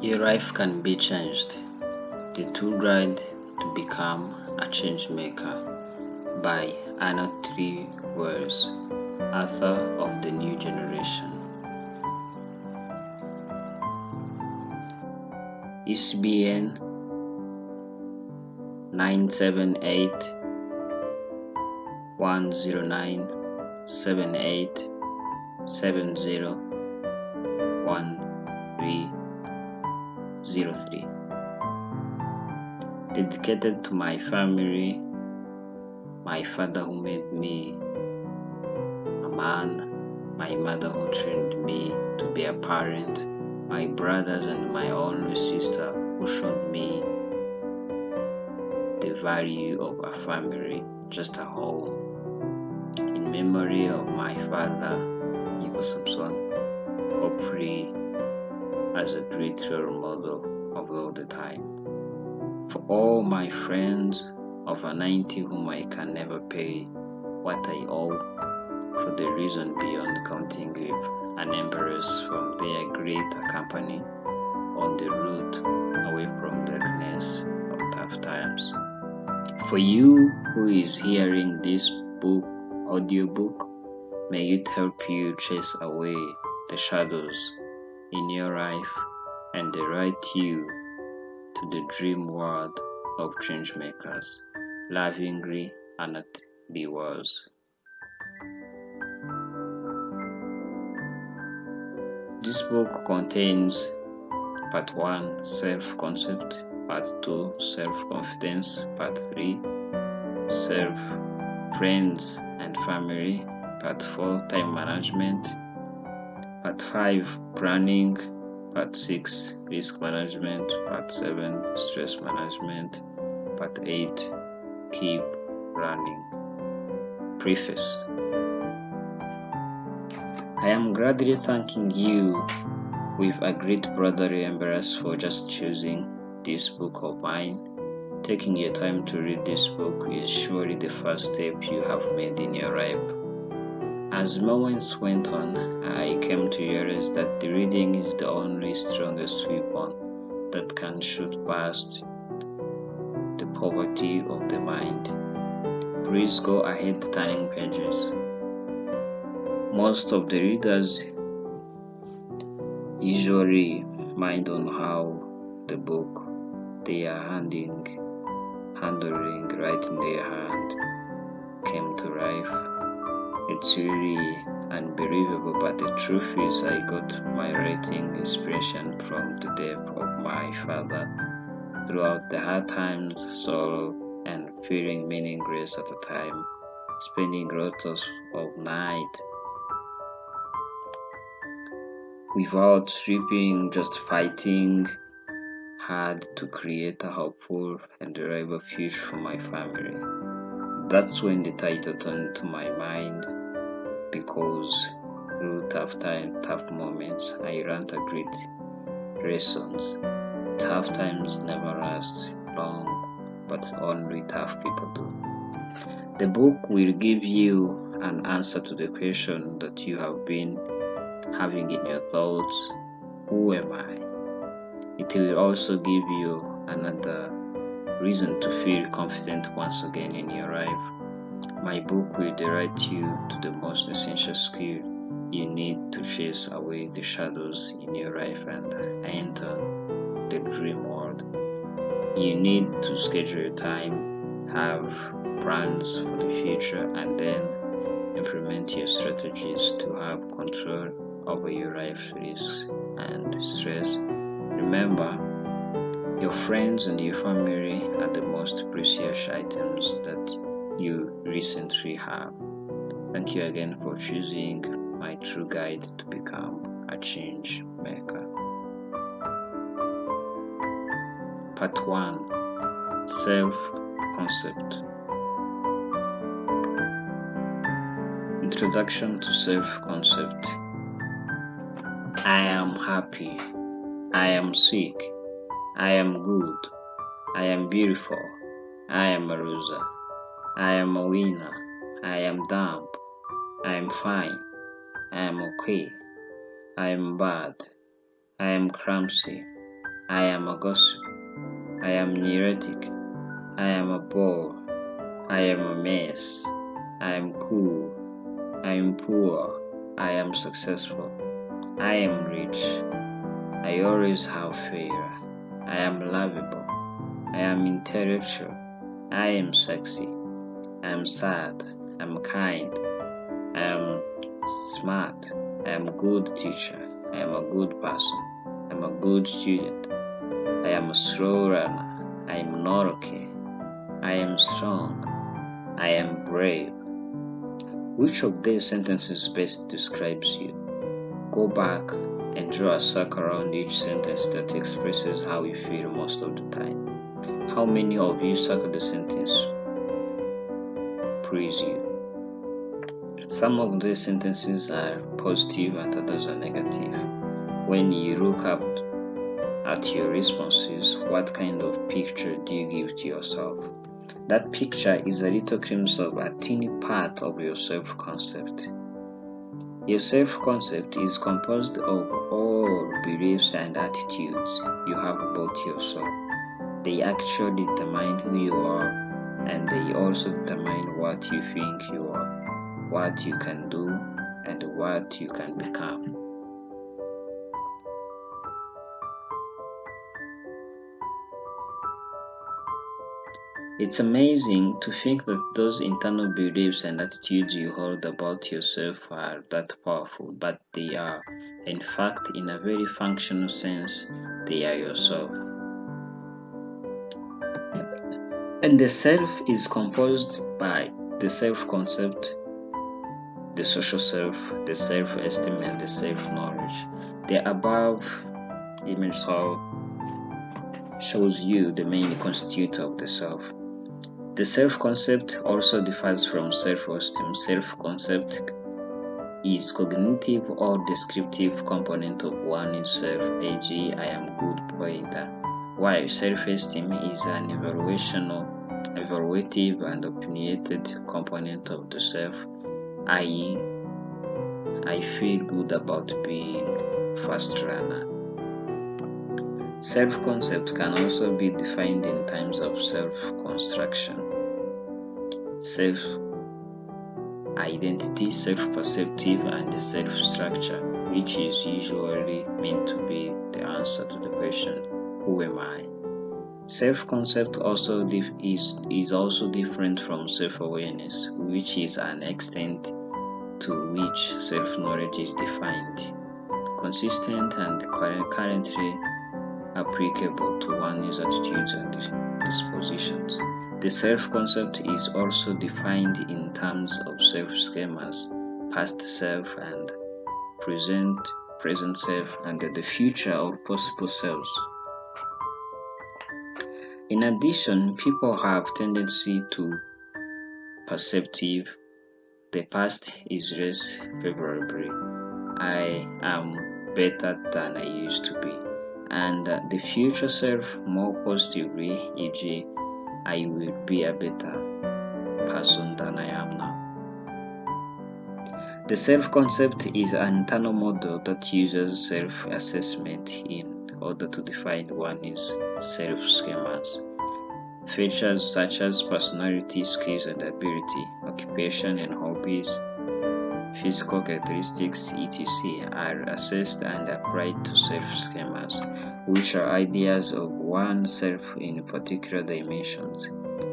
Your life can be changed. The Tour Guide to Become a Change Maker by Anath Lee Wales, author of The New Generation. ISBN 978 109 78 70 1303. Dedicated to my family, my father who made me a man, my mother who trained me to be a parent, my brothers and my only sister who showed me the value of a family, just a home. In memory of my father, Nico Samson, hopefully as a great role model of all the time. For all my friends over 90 whom I can never pay what I owe, for the reason beyond counting with an embrace from their great company on the route away from darkness of tough times. For you who is hearing this audiobook, may it help you chase away the shadows in your life and direct you to the dream world of change makers. Lovingly, Anath Lee Wales. This book contains Part 1, Self-Concept, Part 2, Self-Confidence, Part 3, Self, Friends and Family, Part 4, Time Management, Part 5, Planning, Part 6, Risk Management, Part 7, Stress Management, Part 8, Keep Running. Preface. I am gladly thanking you with a great brotherly embrace for just choosing this book of mine. Taking your time to read this book is surely the first step you have made in your life. As moments went on, I came to realize that the reading is the only strongest weapon that can shoot past the poverty of the mind. Please go ahead turning pages. Most of the readers usually mind on how the book they are handling right in their hand came to life. It's really unbelievable, but the truth is I got my writing inspiration from the death of my father. Throughout the hard times, sorrow, and feeling meaningless at the time, spending lots of night without sleeping, just fighting hard to create a hopeful and reliable future for my family. That's when the title turned to my mind, because through tough moments, I learned a great lessons. Tough times never last long, but only tough people do. The book will give you an answer to the question that you have been having in your thoughts: who am I? It will also give you another reason to feel confident once again in your life. My book will direct you to the most essential skill you need to chase away the shadows in your life and enter the dream world. You need to schedule your time, have plans for the future, and then implement your strategies to have control over your life risks and stress. Remember, your friends and your family are the most precious items that you recently have. Thank you again for choosing my true guide to become a change maker. Part 1, Self-Concept. Introduction to Self-Concept. I am happy. I am sick. I am good. I am beautiful. I am a loser. I am a winner. I am dumb. I am fine. I am okay. I am bad. I am clumsy. I am a gossip. I am neurotic. I am a bore. I am a mess. I am cool. I am poor. I am successful. I am rich. I always have fair. I am lovable. I am intellectual. I am sexy. I am sad. I am kind. I am smart. I am a good teacher. I am a good person. I am a good student. I am a slow runner. I am not okay. I am strong. I am brave. Which of these sentences best describes you? Go back and draw a circle around each sentence that expresses how you feel most of the time. How many of you circle the sentence praise you? Some of these sentences are positive and others are negative. When you look up at your responses, what kind of picture do you give to yourself? That picture is a little glimpse of a teeny part of your self-concept. Your self-concept is composed of all beliefs and attitudes you have about yourself. They actually determine who you are, and they also determine what you think you are, what you can do, and what you can become. It's amazing to think that those internal beliefs and attitudes you hold about yourself are that powerful, but they are, in fact, in a very functional sense, they are yourself. And the self is composed by the self-concept, the social self, the self-esteem, and the self-knowledge. The above image shows you the main constituent of the self. The self-concept also differs from self-esteem. Self-concept is cognitive or descriptive component of one's self, e.g., I am good pointer, while self-esteem is an evaluative and opinionated component of the self, i.e., I feel good about being fast runner. Self-concept can also be defined in terms of self-construction, self-identity, self-perceptive, and self-structure, which is usually meant to be the answer to the question, who am I? Self-concept also is also different from self-awareness, which is an extent to which self-knowledge is defined, consistent, and currently applicable to one's attitudes and dispositions. The self-concept is also defined in terms of self-schemas, past self and present self, and the future or possible selves. In addition, people have tendency to perceptive. The past is less favorable. I am better than I used to be. And the future self more positively, e.g., I will be a better person than I am now. The self-concept is an internal model that uses self-assessment in order to define one's self-schemas. Features such as personality, skills and ability, occupation and hobbies, physical characteristics, etc. are assessed and applied to self-schemas, which are ideas of oneself in particular dimensions,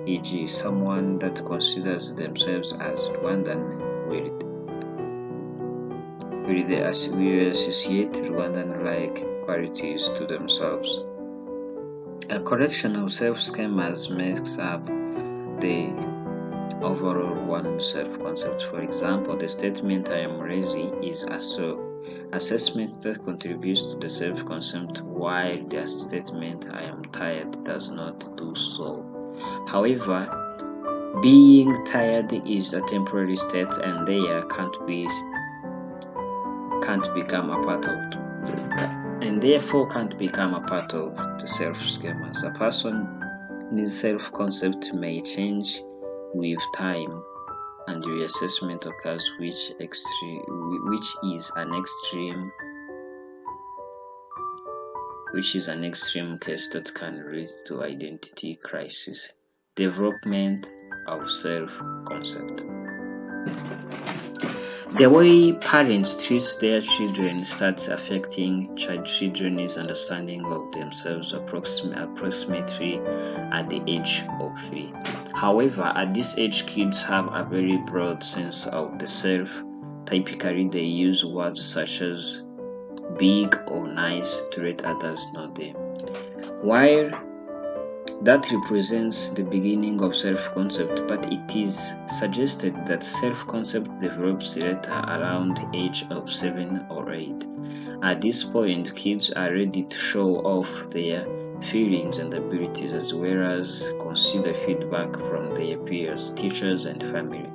e.g., someone that considers themselves as Rwandan will associate Rwandan-like qualities to themselves. A collection of self-schemas makes up the overall one self-concept. For example, the statement I am lazy is a self-assessment that contributes to the self-concept, while the statement I am tired does not do so. However, being tired is a temporary state and therefore can't become a part of the self-schemas. A person's self-concept may change with time and reassessment occurs, which is an extreme which is an extreme case that can lead to identity crisis. Development of self-concept. The way parents treat their children starts affecting children's understanding of themselves approximately at the age of 3. However, at this age, kids have a very broad sense of the self. Typically, they use words such as big or nice to let others know them. While that represents the beginning of self-concept, but it is suggested that self-concept develops later around the age of 7 or 8. At this point, kids are ready to show off their feelings and abilities as well as consider feedback from their peers, teachers, and family.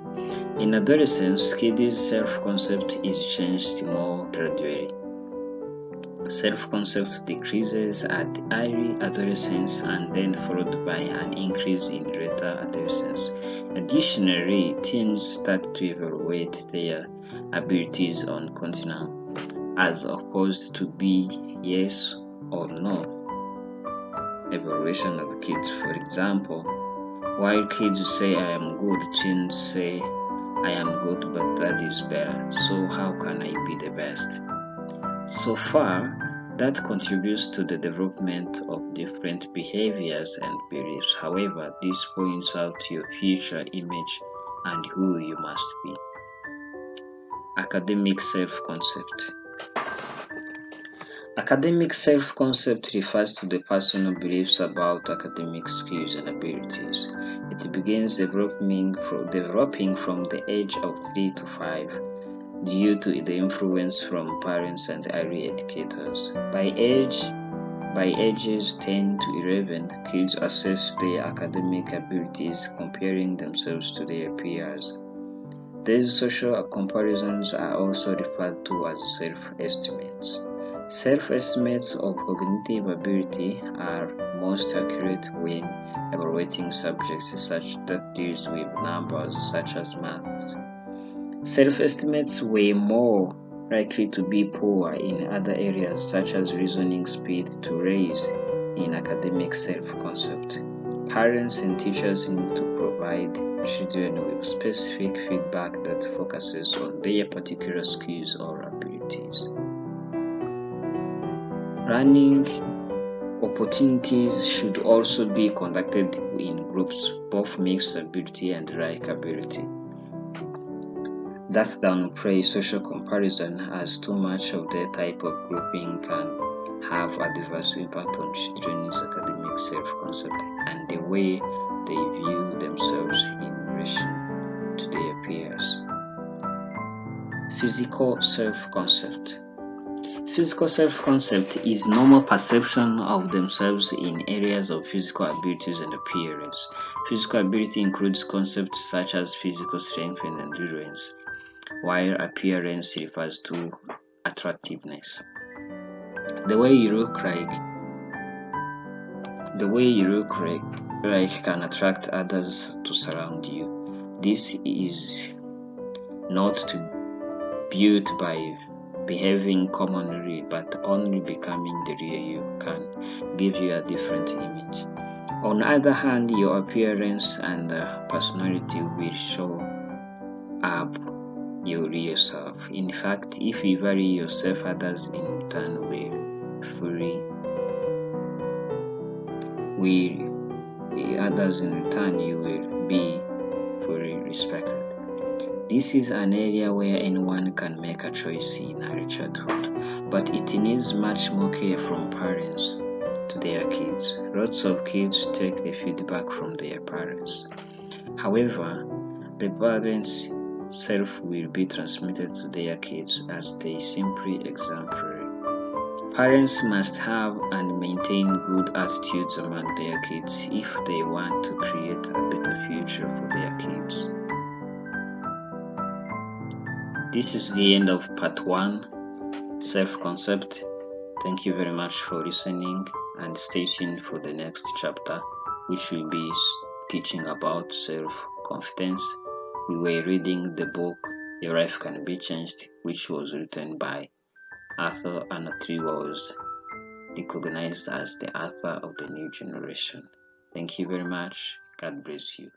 In adolescence, kids' self-concept is changed more gradually. Self-concept decreases at early adolescence and then followed by an increase in later adolescence. Additionally, teens start to evaluate their abilities on conditional as opposed to be yes or no evaluation of kids. For example, while kids say I am good, teens say I am good but that is better, so how can I be the best? So far, that contributes to the development of different behaviors and beliefs. However, this points out your future image and who you must be. Academic self-concept. Academic self-concept refers to the personal beliefs about academic skills and abilities. It begins developing from the age of 3 to 5 due to the influence from parents and early educators. By ages 10 to 11, kids assess their academic abilities comparing themselves to their peers. These social comparisons are also referred to as self-estimates. Self-estimates of cognitive ability are most accurate when evaluating subjects such that deals with numbers such as maths. Self-estimates were more likely to be poor in other areas such as reasoning speed to raise in academic self-concept. Parents and teachers need to provide children with specific feedback that focuses on their particular skills or abilities. Learning opportunities should also be conducted in groups, both mixed ability and like ability. That downplays social comparison, as too much of their type of grouping can have adverse impact on children's academic self-concept and the way they view themselves in relation to their peers. Physical self-concept. Physical self-concept is normal perception of themselves in areas of physical abilities and appearance. Physical ability includes concepts such as physical strength and endurance, while appearance refers to attractiveness. The way you look like can attract others to surround you. This is not built by behaving commonly, but only becoming the real you can give you a different image. On the other hand, your appearance and personality will show up your real self. In fact, if you value yourself, others in return you will be fully respected. This is an area where anyone can make a choice in early childhood, but it needs much more care from parents to their kids. Lots of kids take the feedback from their parents. However, the parents' self will be transmitted to their kids as they simply exemplary. Parents must have and maintain good attitudes among their kids if they want to create a better future for their kids. This is the end of part 1, self-concept. Thank you very much for listening and stay tuned for the next chapter, which will be teaching about self-confidence. We were reading the book Your Life Can Be Changed, which was written by Anath Lee Wales. recognized as the author of the new generation. Thank you very much. God bless you.